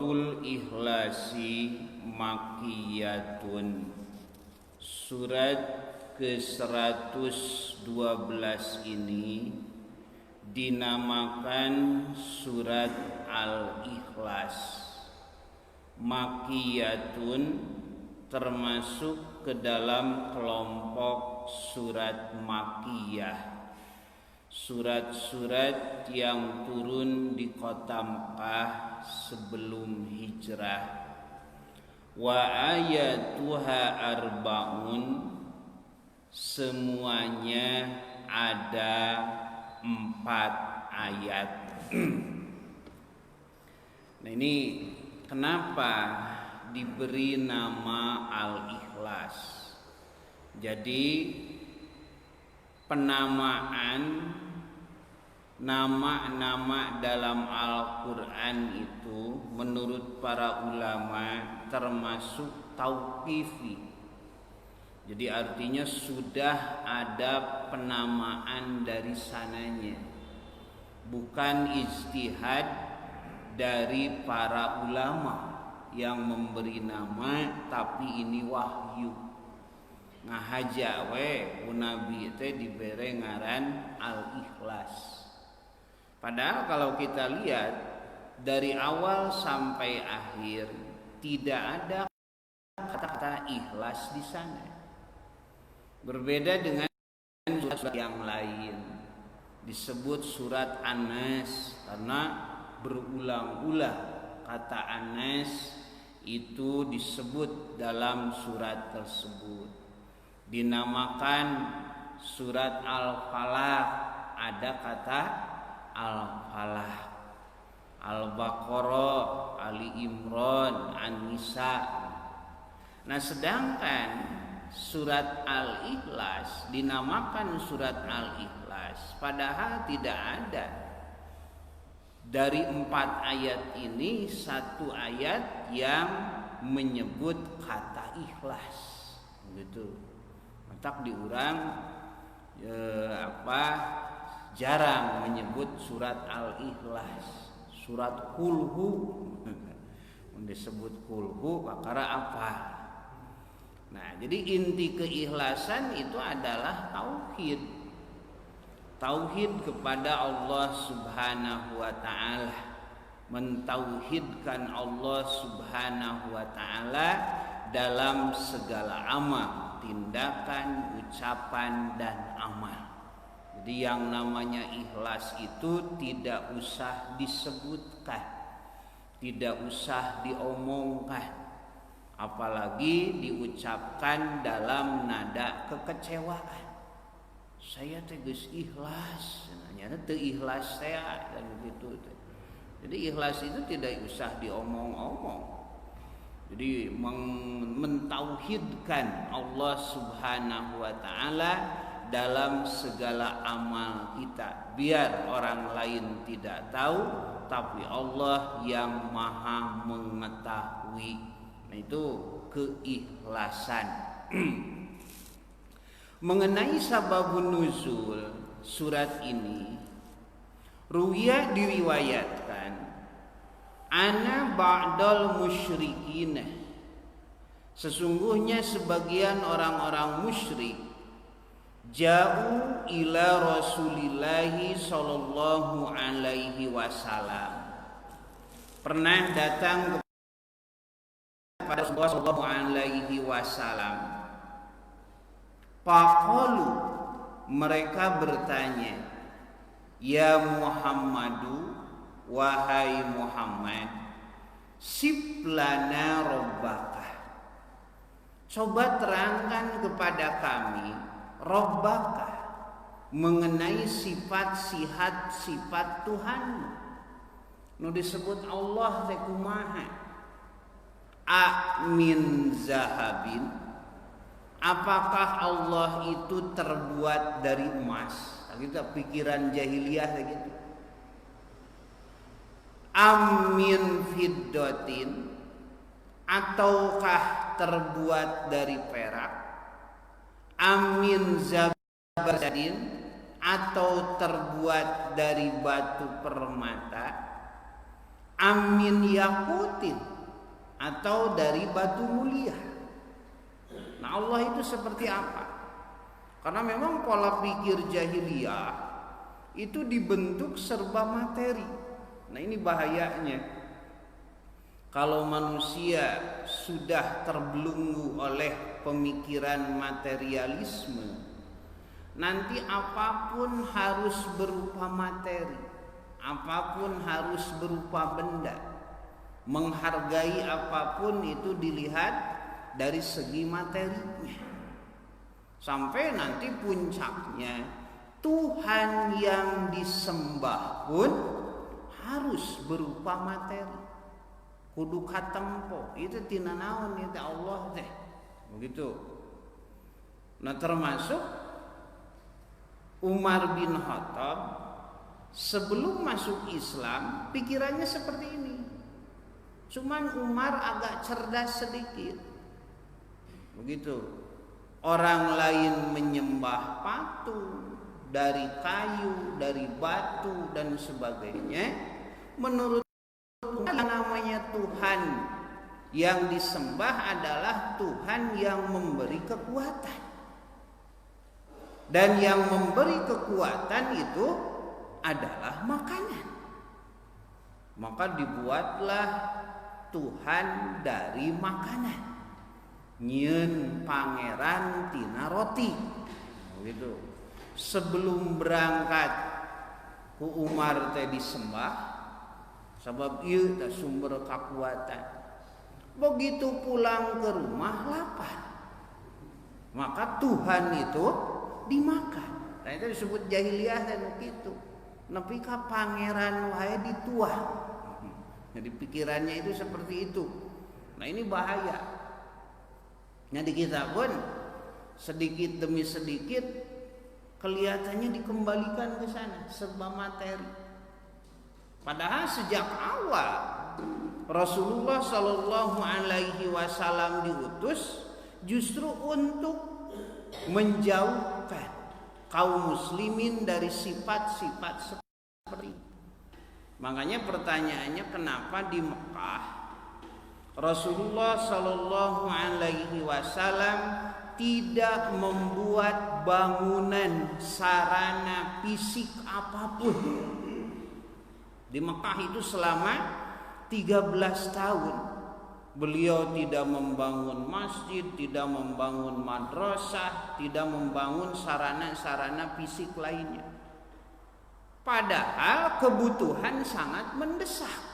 Suratul Ikhlasi Makkiyatun. Surat ke-112 ini dinamakan surat Al-Ikhlas. Makkiyatun termasuk ke dalam kelompok surat Makkiyah. Surat-surat yang turun di kota Mekah sebelum hijrah. Wa ayatuha arba'un, semuanya ada 4 ayat. Nah, ini kenapa diberi nama Al-Ikhlas? Jadi penamaan nama-nama dalam Al-Quran itu menurut para ulama termasuk tauqifi. Jadi artinya sudah ada penamaan dari sananya, bukan ijtihad dari para ulama yang memberi nama, tapi ini wahyu. Ngahaja we nabi teh dibere ngaran Al-Ikhlas. Padahal kalau kita lihat dari awal sampai akhir tidak ada kata-kata ikhlas di sana. Berbeda dengan surat yang lain, disebut surat An-Nas karena berulang-ulang kata An-Nas itu disebut dalam surat tersebut. Dinamakan surat Al-Falaq, ada kata Al-Falaq. Al-Baqarah, Ali Imran, An-Nisa. Nah, sedangkan surat Al-Ikhlas dinamakan surat Al-Ikhlas, padahal tidak ada dari 4 ayat ini 1 ayat yang menyebut kata ikhlas, gitu. Tak diurang jarang menyebut surat Al-Ikhlas. Surat Kulhu disebut Kulhu perkara apa? Nah, jadi inti keikhlasan itu adalah tauhid. Tauhid kepada Allah Subhanahu wa taala. Mentauhidkan Allah Subhanahu wa taala dalam segala amal, tindakan, ucapan dan amal. Jadi yang namanya ikhlas itu tidak usah disebutkan, tidak usah diomongkan, apalagi diucapkan dalam nada kekecewaan. Saya tegas ikhlas, ternyata teu ikhlas saya dan begitu. Jadi ikhlas itu tidak usah diomong-omong. Jadi mentauhidkan Allah Subhanahu wa taala dalam segala amal kita, biar orang lain tidak tahu, tapi Allah yang maha mengetahui. Nah, itu keikhlasan. Mengenai sababun nuzul surat ini, ruwiya diriwayatkan ana ba'dal musyrikin, sesungguhnya sebagian orang-orang musyrik ja'u ila Rasulillahi sallallahu alaihi wasallam, pernah datang kepada Rasulullah sallallahu alaihi wasallam. Faqalu, mereka bertanya, ya Muhammadu, wahai Muhammad, sif lana rabbaka, coba terangkan kepada kami Rabbaka, mengenai sifat-sifat Tuhanmu. Nu disebut Allah teh kumaha? A min zahabin, apakah Allah itu terbuat dari emas? Kita pikiran jahiliyah gitu. Amin fiddatin, ataukah terbuat dari perak? Amin zabaradin, atau terbuat dari batu permata? amin yakutin atau dari batu mulia. Nah, Allah itu seperti apa? Karena memang pola pikir jahiliyah itu dibentuk serba materi. Nah, ini bahayanya. Kalau manusia sudah terbelenggu oleh pemikiran materialisme, nanti apapun harus berupa materi, apapun harus berupa benda. Menghargai apapun itu dilihat dari segi materinya. Sampai nanti puncaknya Tuhan yang disembah pun harus berupa materi. Kudu katempo, itu tina naon itu Allah teh. Begitu. Nah, termasuk Umar bin Khattab sebelum masuk Islam pikirannya seperti ini. Cuman Umar agak cerdas sedikit. Begitu. Orang lain menyembah patung dari kayu, dari batu dan sebagainya. Menurut Umar, yang namanya Tuhan yang disembah adalah Tuhan yang memberi kekuatan. Dan yang memberi kekuatan itu adalah makanan. Maka dibuatlah Tuhan dari makanan. Nyieun pangeran tina roti. Begitu. Sebelum berangkat ku Umar teh disembah, sebab ieu teh sumber kekuatan. Begitu pulang ke rumah lapar, maka Tuhan itu dimakan. Nah, itu disebut jahiliyah dan begitu. Nepi ka pangeran wae dituah. Jadi pikirannya itu seperti itu. Nah, ini bahaya. Nah, di kita pun sedikit demi sedikit kelihatannya dikembalikan ke sana, serba materi. Padahal sejak awal Rasulullah Shallallahu Alaihi Wasallam diutus justru untuk menjauhkan kaum muslimin dari sifat-sifat seperti itu. Makanya pertanyaannya, kenapa di Mekah Rasulullah Shallallahu Alaihi Wasallam tidak membuat bangunan sarana fisik apapun? Di Mekah itu selama 13 tahun beliau tidak membangun masjid, tidak membangun madrasah, tidak membangun sarana-sarana fisik lainnya. Padahal kebutuhan sangat mendesak.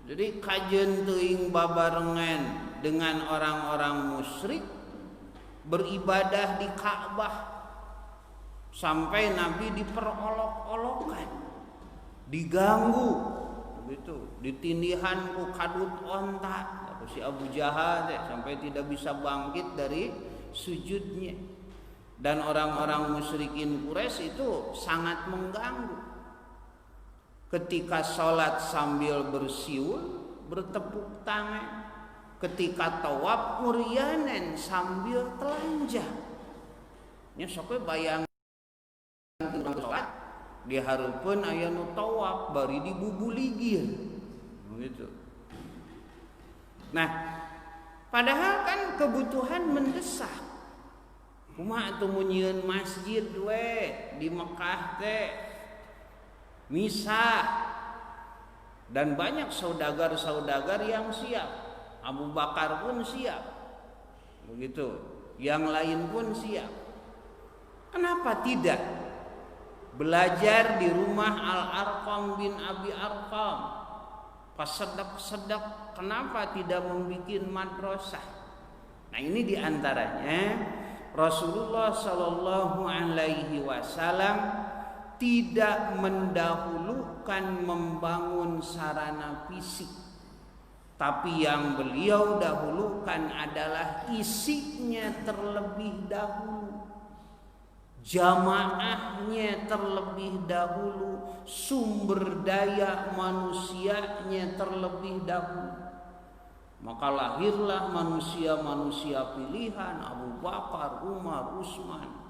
Jadi kajen teuing babarengan dengan orang-orang musyrik beribadah di Ka'bah sampai Nabi diperolok-olokkan, diganggu, begitu, ditindihan ku kadut onta atau si Abu Jahal sampai tidak bisa bangkit dari sujudnya. Dan orang-orang musyrikin Quraisy itu sangat mengganggu. Ketika sholat sambil bersiul, bertepuk tangan. Ketika tawaf murianan sambil telanjang. Nya sok bayang sholat dihareupeun aya nu tawaf bari dibubuligieun. Begitu. Nah, padahal kan kebutuhan mendesak. Kumaha atuh nyieun masjid we di Mekah teh misah, dan banyak saudagar-saudagar yang siap. Abu Bakar pun siap, begitu. Yang lain pun siap. Kenapa tidak belajar di rumah Al-Arqam bin Abi Arqam? Pas sedek-sedek, kenapa tidak membuat madrasah? Nah, ini diantaranya Rasulullah Shallallahu Alaihi Wasallam tidak mendahulukan membangun sarana fisik, tapi yang beliau dahulukan adalah isinya terlebih dahulu, jamaahnya terlebih dahulu, sumber daya manusianya terlebih dahulu. Maka lahirlah manusia-manusia pilihan, Abu Bakar, Umar, Utsman,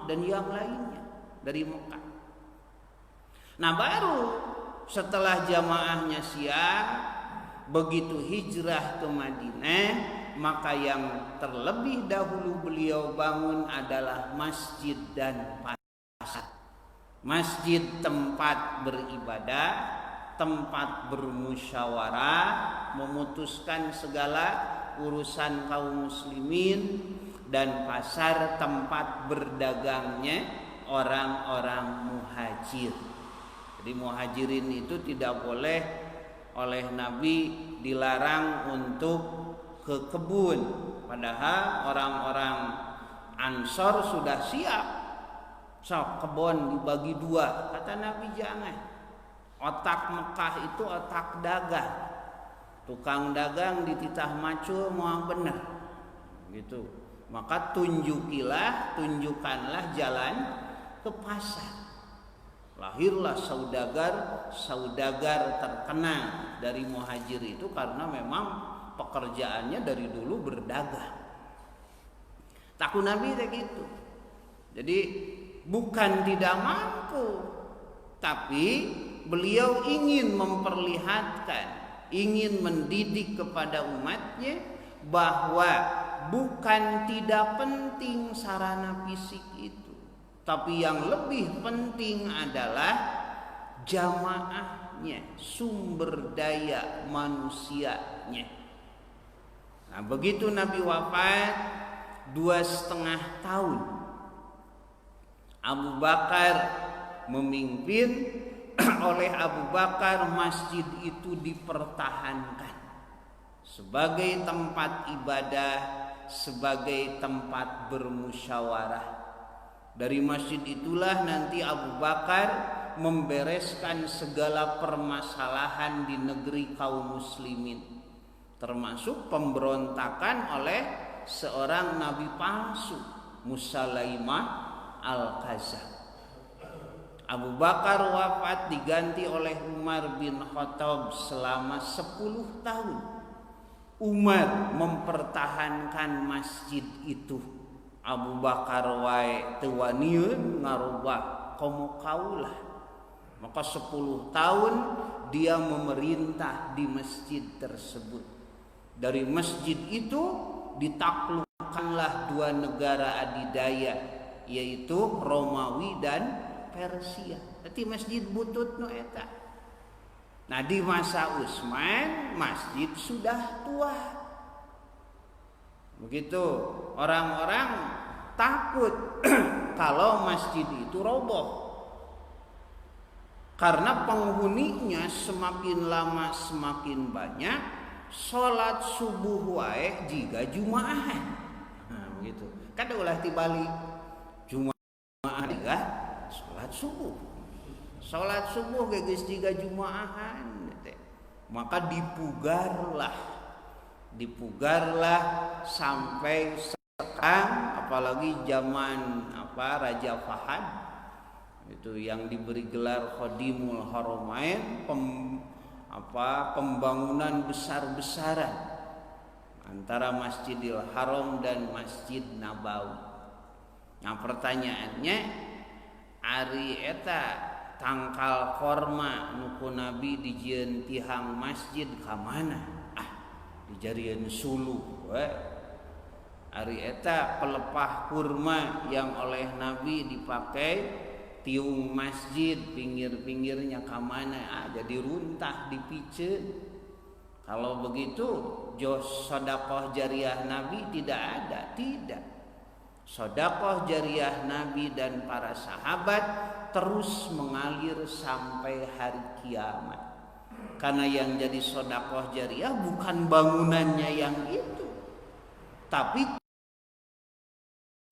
dan yang lainnya dari Mekah. Nah baru setelah jamaahnya siap, begitu hijrah ke Madinah, maka yang terlebih dahulu beliau bangun adalah masjid dan pasar. Masjid tempat beribadah, tempat bermusyawarah, memutuskan segala urusan kaum muslimin, dan pasar tempat berdagangnya orang-orang muhajir. Jadi muhajirin itu tidak boleh oleh Nabi dilarang untuk ke kebun, padahal orang-orang Ansor sudah siap. Sok kebun dibagi dua, kata Nabi jangan. Otak Mekah itu otak dagang, tukang dagang dititah macul mau bener gitu. Maka tunjukkanlah jalan ke pasar. Lahirlah saudagar terkenal dari muhajir itu karena memang pekerjaannya dari dulu berdagang. Takut Nabi kayak gitu. Jadi bukan tidak mampu, tapi beliau ingin memperlihatkan, ingin mendidik kepada umatnya bahwa bukan tidak penting sarana fisik itu, tapi yang lebih penting adalah jamaahnya, sumber daya manusianya. Nah begitu Nabi wafat 2,5 tahun, Abu Bakar memimpin. Oleh Abu Bakar masjid itu dipertahankan sebagai tempat ibadah, sebagai tempat bermusyawarah. Dari masjid itulah nanti Abu Bakar membereskan segala permasalahan di negeri kaum muslimin, termasuk pemberontakan oleh seorang nabi palsu, Musailamah al-Kadzdzab. Abu Bakar wafat diganti oleh Umar bin Khattab selama 10 tahun. Umar mempertahankan masjid itu. Abu Bakar wae teu wani ngarubah komo kaulah. Maka 10 tahun dia memerintah di masjid tersebut. Dari masjid itu ditaklukkanlah 2 negara adidaya, yaitu Romawi dan Persia. Jadi masjid butut nu eta. Nah di masa Utsman masjid sudah tua. Begitu orang-orang takut kalau masjid itu roboh. Karena penghuninya semakin lama semakin banyak, sholat subuh wae jiga jumaahan. Nah begitu. Kada ulah tibalik jumaahan juga sholat subuh geus jiga jumaahan. Maka dipugarlah sampai sekarang, apalagi zaman Raja Fahad itu yang diberi gelar Khadimul Haramain, pembangunan besar-besaran antara Masjidil Haram dan Masjid Nabawi. Nah pertanyaannya, ari eta tangkal korma nuku Nabi dijieun tihang masjid ka mana? Dijadian suluh we. Ari eta pelepah kurma yang oleh Nabi dipakai tiung masjid, pinggir-pinggirnya ka mana? Jadi runtah dipiceun. Kalau begitu jos sedekah jariah Nabi tidak ada, tidak. Sedekah jariah Nabi dan para sahabat terus mengalir sampai hari kiamat. Karena yang jadi sedekah jariah bukan bangunannya yang itu, tapi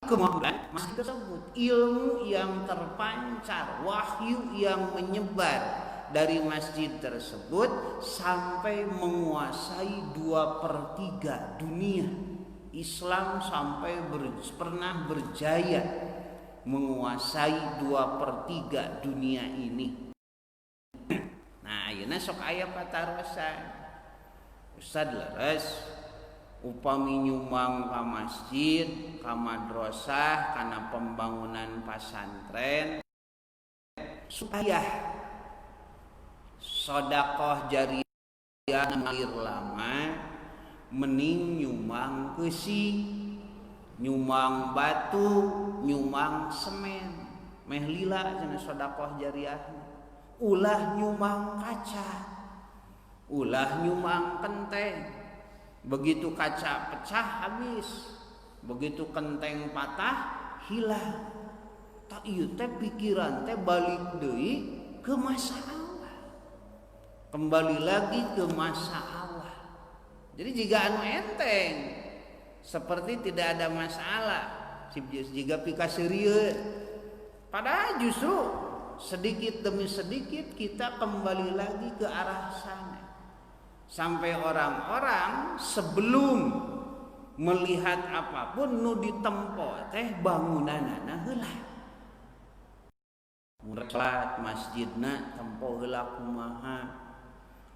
kemampuan masjid tersebut, ilmu yang terpancar, wahyu yang menyebar dari masjid tersebut sampai menguasai 2/3 dunia. Islam sampai pernah berjaya menguasai 2/3 dunia ini. Nah, ayeuna sok aya patarosan. Ustad leres upami nyumbang ka masjid, ka madrasah, kana pembangunan pesantren supaya sedekah jariah ngalir lama mending nyumbang besi, nyumbang batu, nyumbang semen. Meh lila cenah sedekah jariah. Ulah nyumbang kaca, ulah nyumbang kenteng. Begitu kaca pecah habis, begitu kenteng patah hilang. Tak ieu teh pikiran teh balik deui ke masa awal. Kembali lagi ke masa awal. Jadi jika anu enteng seperti tidak ada masalah, jika pikaseureun. Padahal justru sedikit demi sedikit kita kembali lagi ke arah sana. Sampai orang-orang sebelum melihat apapun nu ditempo teh bangunanana heula. Salat masjidna tempo heula kumaha,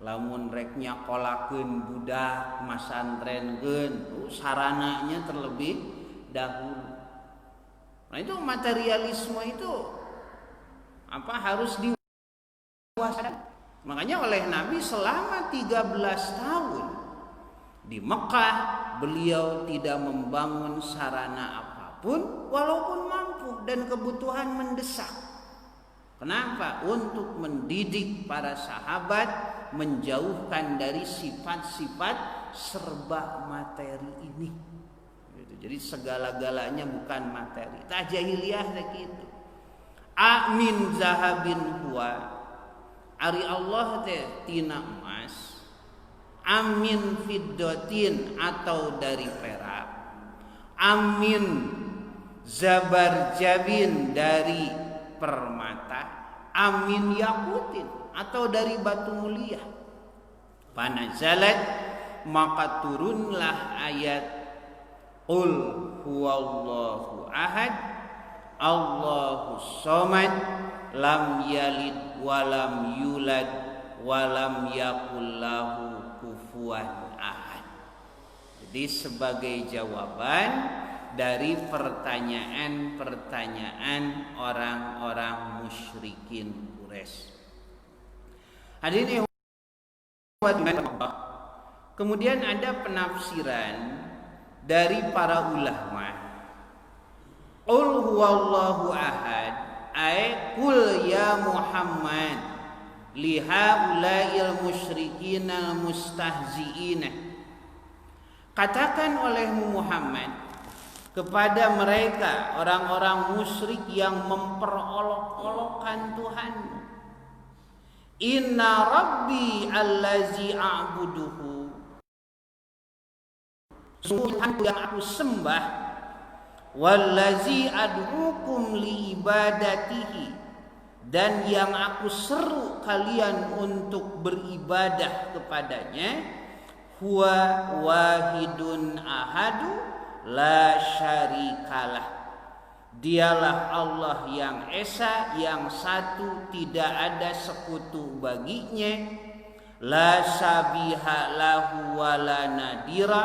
lamun rek nyakolakeun budak masantrenkeun sarananya terlebih dahulu. Nah itu materialisme itu harus diwaspadai. Makanya oleh Nabi selama 13 tahun di Mekah beliau tidak membangun sarana apapun walaupun mampu dan kebutuhan mendesak. Kenapa? Untuk mendidik para sahabat menjauhkan dari sifat-sifat serba materi ini. Jadi segala-galanya bukan materi. Tak jahiliyah begitu. Amin zahabin huwa. Ari Allah teh tina emas. Amin fiddatin atau dari perak. Amin zabarjabin dari permata. Amin yakutin atau dari batu mulia. Panazalat maka turunlah ayat Qul huwallahu ahad Allahus samad lam yalid walam yulad walam yakul lahu kufuwan ahad. Jadi sebagai jawaban dari pertanyaan-pertanyaan orang-orang musyrikin Quraisy. Hadirin kemudian ada penafsiran dari para ulama. Qul huwallahu ahad ay qul ya Muhammad lihaula'il musyrikin al-mustahzi'in. Katakan olehmu Muhammad kepada mereka orang-orang musyrik yang memperolok-olokkan Tuhan. Inna rabbi allazi a'buduhu. Sungguh yang aku sembah wallazi ad'ukum li ibadatihi, dan yang aku seru kalian untuk beribadah kepadanya, huwa wahidun ahadu la syarikalah. Dialah Allah yang esa, yang satu, tidak ada sekutu baginya. La sabiha lahu wa la nadira,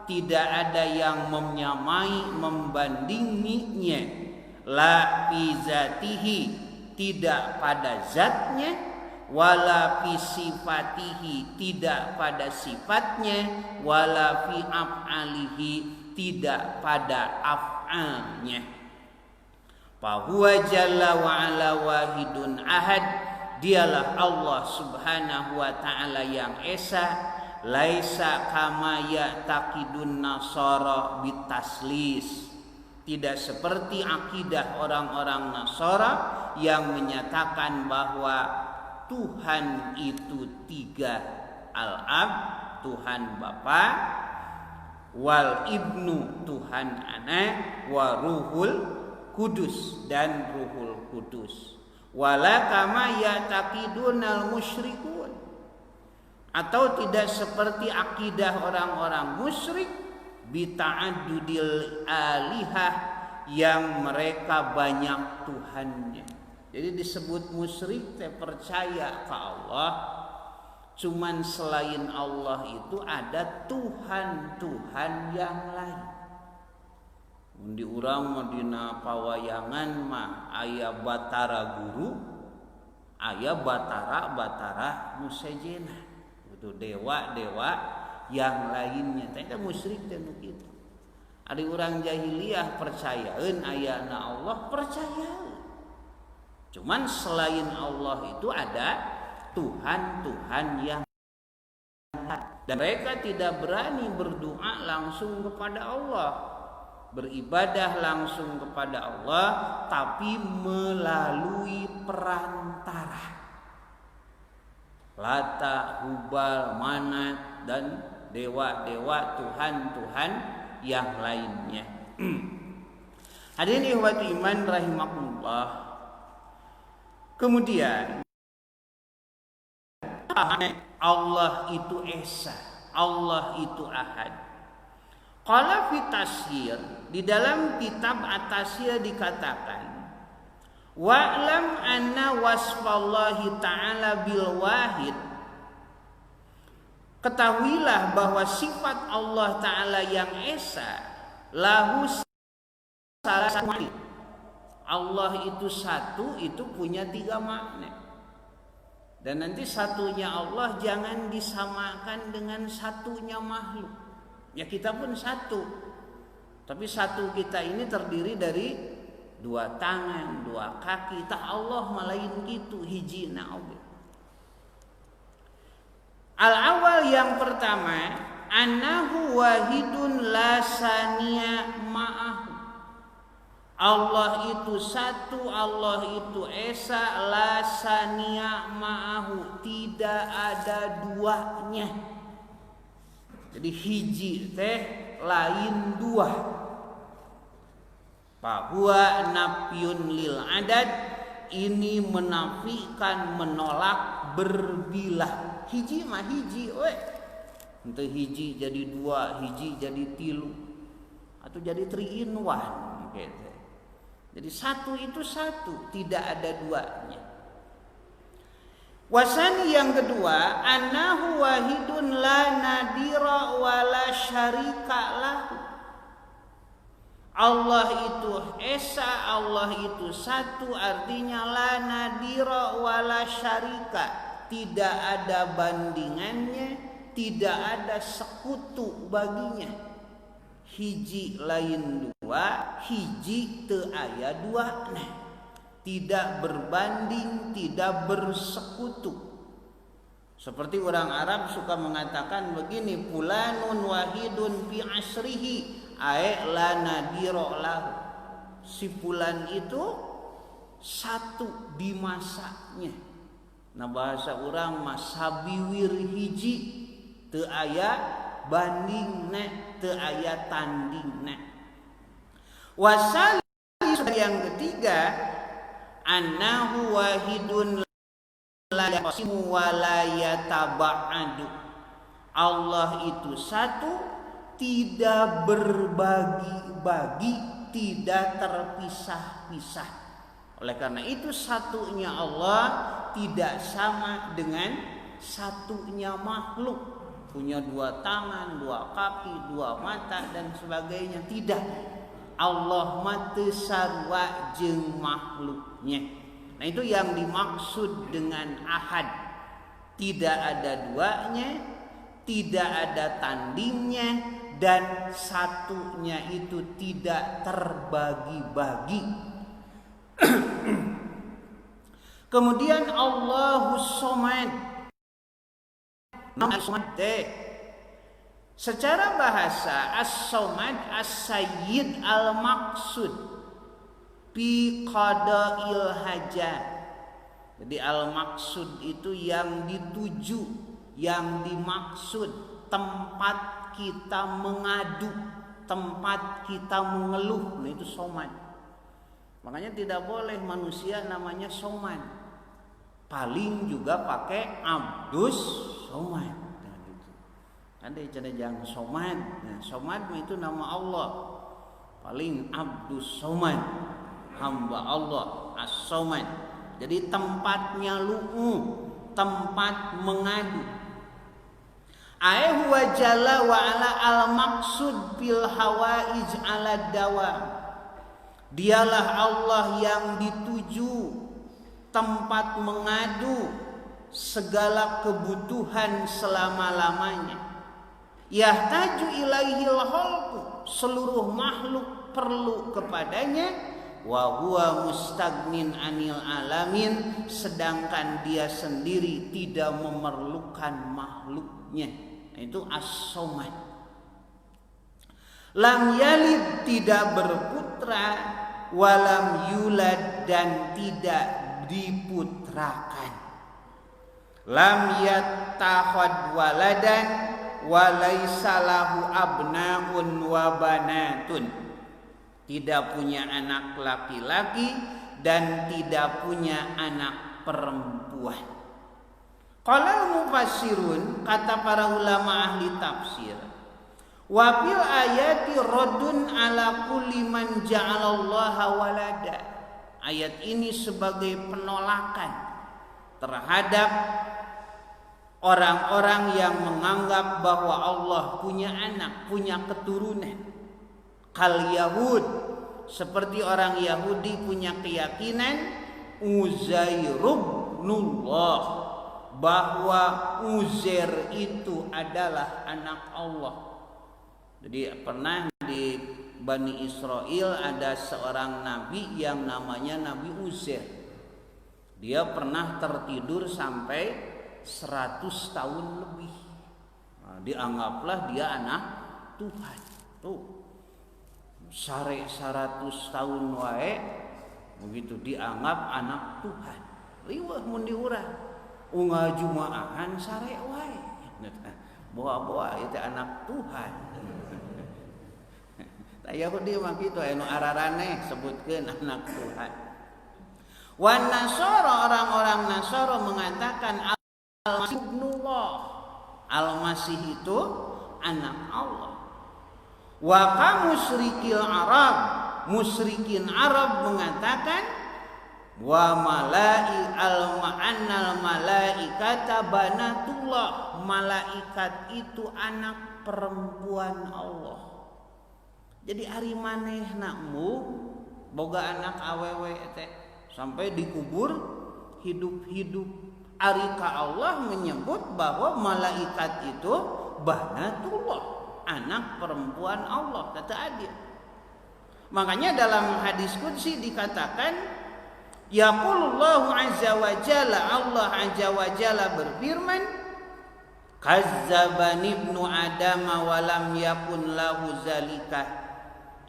tidak ada yang menyamai membandinginya. La fi zatihi, tidak pada zatnya. Wala fi sifatihi, tidak pada sifatnya. Wala fi af'alihi, tidak pada af'alnya. Fahuwa jalla wa ala wahidun ahad. Dialah Allah subhanahu wa ta'ala yang esa. Laisa kama ya'taqidun nasara bitaslis. Tidak seperti akidah orang-orang Nasara yang menyatakan bahwa Tuhan itu tiga. Al-Ab, Tuhan Bapa, wal Ibnu, Tuhan Anak, wa Ruhul Kudus, dan Ruhul Kudus. Wala kama ya'taqidunal musyrikun, atau tidak seperti akidah orang-orang musyrik bita'addudil alihah, yang mereka banyak tuhannya. Jadi disebut musyrik teh percaya ke Allah, cuman selain Allah itu ada Tuhan-Tuhan yang lain. Di urang Madinah pawayangan mah aya Batara Guru, aya batara-batara musajena itu dewa-dewa yang lainnya teh musyrik teh nu kitu. Ari urang jahiliyah percayaeun ayana Allah percaya. Cuman selain Allah itu ada Tuhan-Tuhan yang dan mereka tidak berani berdoa langsung kepada Allah, beribadah langsung kepada Allah, tapi melalui perantara Lata, Hubal, Manat dan dewa-dewa Tuhan-Tuhan yang lainnya. Hadirin ikhwati iman rahimakumullah. Kemudian Allah itu Esa, Allah itu Ahad. Qala fi tasyir, di dalam kitab At-Tasyir dikatakan, wa'lam anna wasfallahi ta'ala bil wahid. Ketahuilah bahwa sifat Allah Ta'ala yang Esa lahu salah satu makna. Allah itu satu, itu punya 3 makna. Dan nanti satunya Allah jangan disamakan dengan satunya makhluk. Ya kita pun satu, tapi satu kita ini terdiri dari 2 tangan, 2 kaki. Tak Allah malain gitu hiji na'udhu. Al-awal yang pertama, annahu wahidun la saniya ma'ahu. Allah itu satu, Allah itu Esa, la saniya ma'ahu, tidak ada duanya. Jadi hiji teh lain 2. Bahwa nafyun lil adad, ini menafikan, menolak berbilah. Hiji mah hiji we. Ente hiji jadi 2, hiji jadi 3, atau jadi 3 in 1 gitu. Jadi satu itu satu, tidak ada duanya. Wasani yang kedua, annahu wahidun la nadira wa la syarika lahu. Allah itu Esa, Allah itu satu, artinya la nadira wa la syarika, tidak ada bandingannya, tidak ada sekutu baginya. Hiji lain 2, hiji teu aya 2 nah. Tidak berbanding, tidak bersekutu. Seperti orang Arab suka mengatakan begini, fulanun wahidun fi asrihi ay la nadira lahu. Si fulan itu satu di masanya. Nah bahasa orang mah sabiwir hiji, teu aya bandingna, teu aya tandingna. Wasali yang ketiga, annahu wahidun la yaqsimu wa la yataba'adu. Allah itu satu, tidak berbagi-bagi, tidak terpisah-pisah. Oleh karena itu satunya Allah tidak sama dengan satunya makhluk. Punya 2 tangan, 2 kaki, 2 mata dan sebagainya. Tidak. Allah mah teu sarua jeung makhluknya. Nah itu yang dimaksud dengan ahad. Tidak ada duanya, tidak ada tandingnya, dan satunya itu tidak terbagi-bagi. Kemudian Allahus Somad. Secara bahasa as-somad as-sayyid al-maqsud fi qada'il hajat. Jadi al-maqsud itu yang dituju, yang dimaksud, tempat kita mengadu, tempat kita mengeluh. Nah itu somad. Makanya tidak boleh manusia namanya somad. Paling juga pakai abdus somad. Nah, gitu. Ada yang somad. Nah, somad itu nama Allah. Paling abdus somad, hamba Allah as-somad. Jadi tempatnya lu'u, tempat mengadu. Huwa jalla wa ala al-maqsud bil hawaij ala dawam. Dialah Allah yang dituju, tempat mengadu segala kebutuhan selama-lamanya. Yahtaju ilaihil khalqu, seluruh makhluk perlu kepadanya. Wa huwa mustagnin anil alamin, sedangkan dia sendiri tidak memerlukan makhluknya. Itu as-somad. Lam yalid, tidak berputra, walam yulad, dan tidak diputrakan. Lam yattakhad waladan, walaysa lahu abnaun wa banatun, tidak punya anak laki-laki dan tidak punya anak perempuan. Qala mufassirun, kata para ulama ahli tafsir, wa fil ayati raddun ala kulli man ja'alallaha walada. Ayat ini sebagai penolakan terhadap orang-orang yang menganggap bahwa Allah punya anak, punya keturunan. Kal Yahud, seperti orang Yahudi punya keyakinan Uzairubnullah, bahwa Uzair itu adalah anak Allah. Jadi pernah di Bani Israel ada seorang nabi yang namanya Nabi Uzair. Dia pernah tertidur sampai 100 tahun lebih. Nah, dianggaplah dia anak Tuhan. Tuh, sare 100 tahun wae begitu dianggap anak Tuhan. Riweuh mun diurang unggal jumaahan sare wae. Bawa-bawa itu anak Tuhan. Tah Yahudi mah kitu anu araraneh sebutkeun anak Tuhan. Wan Nasara, orang-orang Nasara mengatakan Al-Masih ibnullah, Al-Masih itu anak Allah. Wa kamusyrikil Arab, musyrikin Arab mengatakan wa al-ma'annal malaikata banatullah, malaikat itu anak perempuan Allah. Jadi ari manehna boga anak awewe teh sampai dikubur hidup-hidup. Ari ka Allah menyebut bahwa malaikat itu banatullah, anak perempuan Allah, kata adil. Makanya dalam hadis qudsi dikatakan yaqulullahu azza wa jalla, Allah azza wa jalla berfirman, kazzabani ibnu adam wa lam yakun lahu zalika,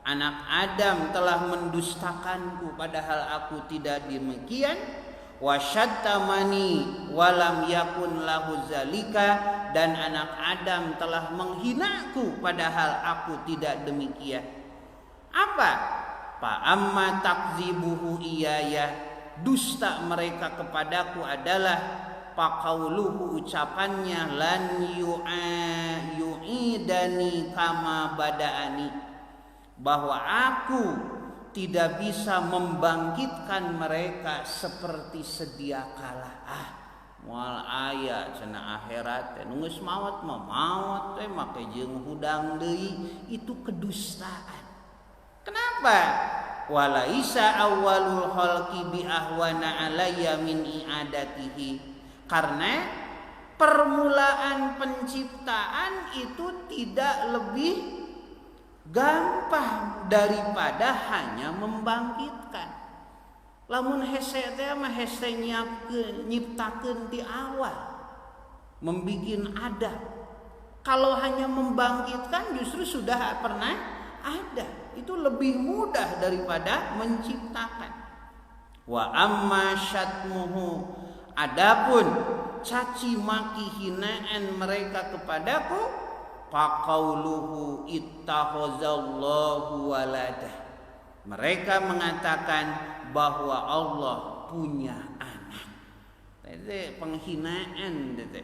anak Adam telah mendustakanku padahal aku tidak demikian. Wasyattamani walam yakun lahu zalika, dan anak Adam telah menghinaku padahal aku tidak demikian. Apa? Fa amma takzibuhu iyaya, dusta mereka kepadaku adalah faqauluhu, ucapannya lan yu'idani kama badaani, bahwa aku tidak bisa membangkitkan mereka seperti sedia kala. Moal aya cenah akhirat teh nu geus maot mah maot teh make jeung hudang deui, itu kedustaan. Kenapa? Walaisa awwalul khalqi bi ahwana alayya min i'adatihi, karena permulaan penciptaan itu tidak lebih gampang daripada hanya membangkitkan. Lamun hese teh mah hese nyiptakeun ti awal, membikin ada. Kalau hanya membangkitkan justru sudah pernah ada. Itu lebih mudah daripada menciptakan. Wa amma syatmuhu, adapun caci maki hinaan mereka kepadaku, faqauluhu ittakhazallahu waladah, mereka mengatakan bahwa Allah punya anak. Itu penghinaan teh.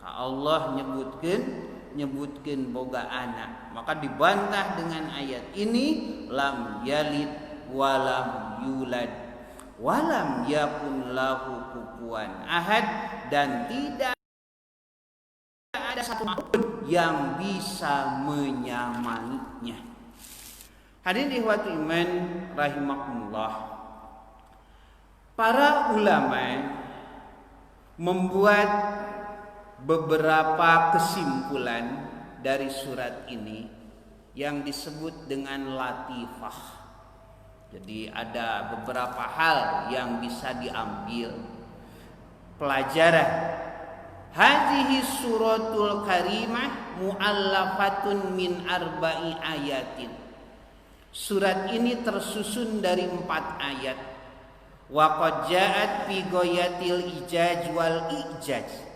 Ka Allah nyebutkeun boga anak, maka dibantah dengan ayat ini, lam yalid walam yulad walam yakun lahu kufuwan ahad, dan tidak ada satu makhluk yang bisa menyamainya. Hadirin ikhwati iman rahimakumullah, Para ulama membuat beberapa kesimpulan dari surat ini yang disebut dengan latifah. Jadi ada beberapa hal yang bisa diambil pelajaran. Hadhihi suratul karimah mu'allafatun min arba'i ayatin. Surat ini tersusun dari 4 ayat. Wa qad ja'at fi ghayatil ijaj wal ijaz.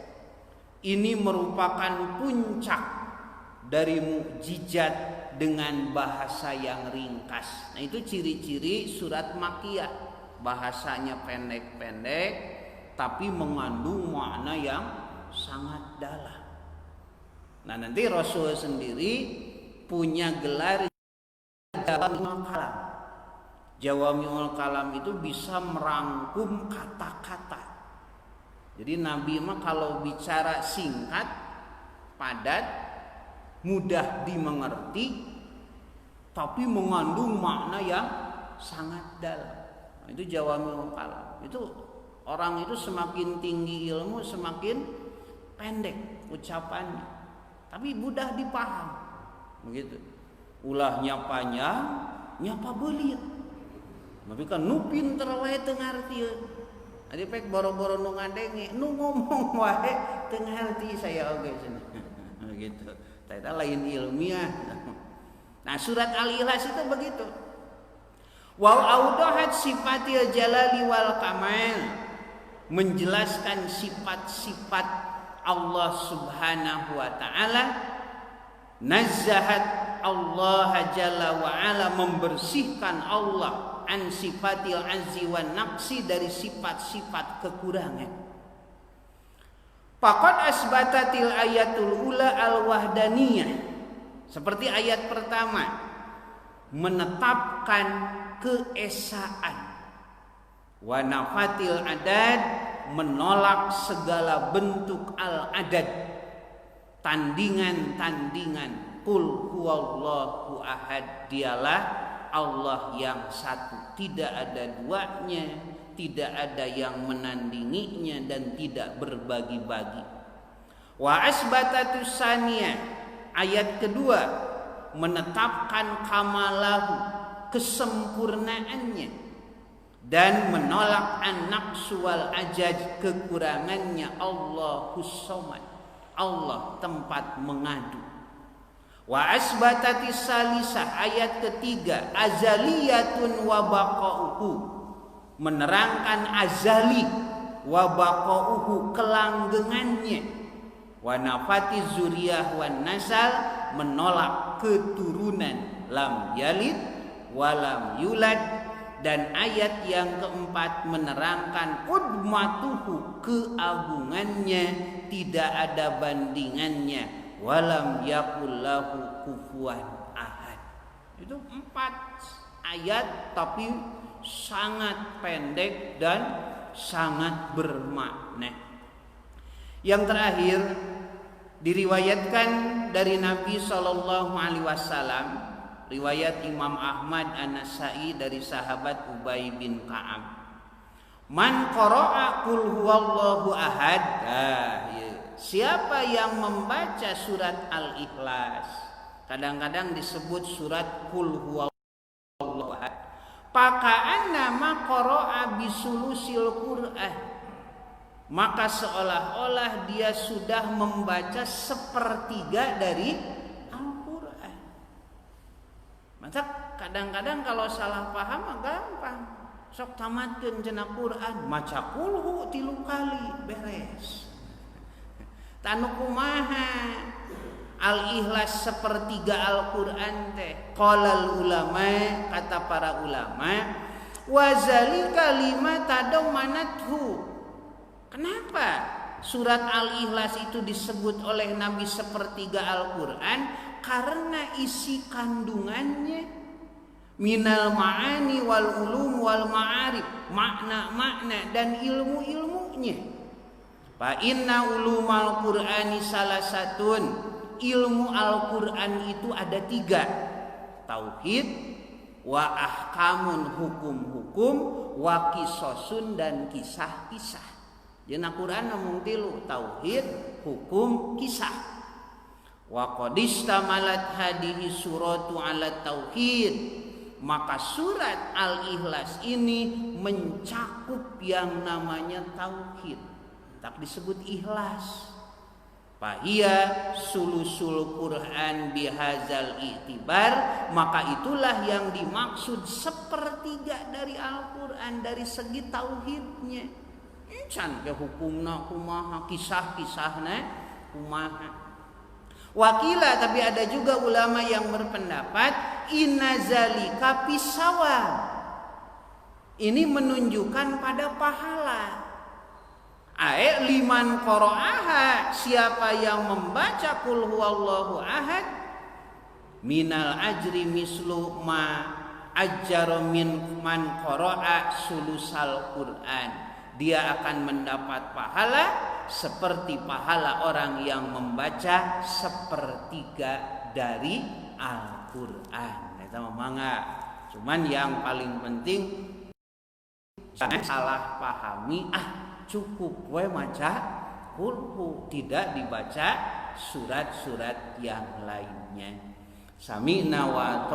Ini merupakan puncak dari mukjizat dengan bahasa yang ringkas. Nah, itu ciri-ciri surat Makkiyah. Bahasanya pendek-pendek tapi mengandung makna yang sangat dalam. Nah, nanti Rasul sendiri punya gelar Jawami'ul Kalam. Jawami'ul Kalam itu bisa merangkum kata-kata. Jadi Nabi mah kalau bicara singkat, padat, mudah dimengerti, tapi mengandung makna yang sangat dalam. Nah, itu Jawami'ul Kalam. Itu orang itu semakin tinggi ilmu semakin pendek ucapannya, tapi mudah dipaham. Begitu. Ulahnya panjang, nyapa belit. Tapi kan nu pinter wae teu ngartieun. Adi pek boro-boro nu ngadenge, nu ngomong wae teu ngarti saya oge cenah. Begitu. Eta lain ilmiah. Nah, surat Al-Ikhlas itu begitu. Wa audahat sifatil jalali wal kamal, menjelaskan sifat-sifat Allah Subhanahu wa taala. Nazzahat Allah jalla wa ala, membersihkan Allah an sifatil azzi wan naqsi, dari sifat-sifat kekurangan. Faqad asbatatil ayatul ula al-wahdaniyah, seperti ayat pertama menetapkan keesaan. Wa nafatil adad, menolak segala bentuk al-adad, tandingan-tandingan. Qul huwallahu ahad, dialah Allah yang satu, tidak ada duanya, tidak ada yang menandinginya, dan tidak berbagi-bagi. Wa asbatatus saniyah, ayat kedua menetapkan kamalahu, kesempurnaannya, dan menolak an-naqsu wal ajaj, kekurangannya. Allahus samad, Allah tempat mengadu. Wa asbatatis salisah, ayat ketiga azaliyatun wa baqa'uhu, menerangkan azali, wa baqa'uhu, kelanggengannya. Wa nafatiz zuriyah wan nasal, menolak keturunan, lam yalid walam yulad. Dan ayat yang keempat menerangkan udmatuhu, keagungannya, tidak ada bandingannya. Walam yakul lahu kufuwan ahad. Itu 4 ayat tapi sangat pendek dan sangat bermakna. Yang terakhir diriwayatkan dari Nabi sallallahu alaihi wasallam, riwayat Imam Ahmad An-Nasa'i dari sahabat Ubay bin Ka'ab. Man qara'a qul huwallahu ahad. Siapa yang membaca surat Al-Ikhlas, kadang-kadang disebut surat Qul huwallahu ahad, paka'anna ma qara'a bisulusil Qur'an, maka seolah-olah dia sudah membaca 1/3 dari Al-Qur'an. Maka kadang-kadang kalau salah paham gampang, sok tamatkeun cenah Qur'an, maca kulhu 3 kali beres. Tanu kumaha Al-Ikhlas 1/3 Al-Qur'an teh. Qalal ulama, kata para ulama, wa zalika lima tadammanathu. Kenapa surat Al-Ikhlas itu disebut oleh Nabi 1/3 Al-Qur'an? Karena isi kandungannya minal ma'ani wal ulum wal ma'arif, makna-makna dan ilmu-ilmunya. Fa inna ulumal Qur'ani salasatun, ilmu Al-Qur'an itu ada 3. Tauhid, wa ahkamun, hukum-hukum, wa qisasun dan kisah-kisah. Dina Quran mung tilu, tauhid, hukum, kisah. Wa qad istamalat hadhihi suratu ala tauhid. Maka surat Al-Ikhlas ini mencakup yang namanya tauhid. Tak disebut ikhlas. Fahia sulusul Quran bihazal i'tibar, maka itulah yang dimaksud sepertiga dari Al-Quran dari segi tauhidnya. Can ke hukumna kumaha, kisah-kisahna kumaha. Wakila, tapi ada juga ulama yang berpendapat inna zalika pisawab. Ini menunjukkan pada pahala. Liman qara'aha, siapa yang membaca qul huwallahu ahad, minal ajri mislu ma ajjara min man qara'a sulusal Qur'an. Dia akan mendapat pahala seperti pahala orang yang membaca sepertiga dari Al-Qur'an. Eta mangga. Cuman yang paling penting jangan salah pahami, cukup we maca qul, tidak dibaca surat-surat yang lainnya. Sami'na wa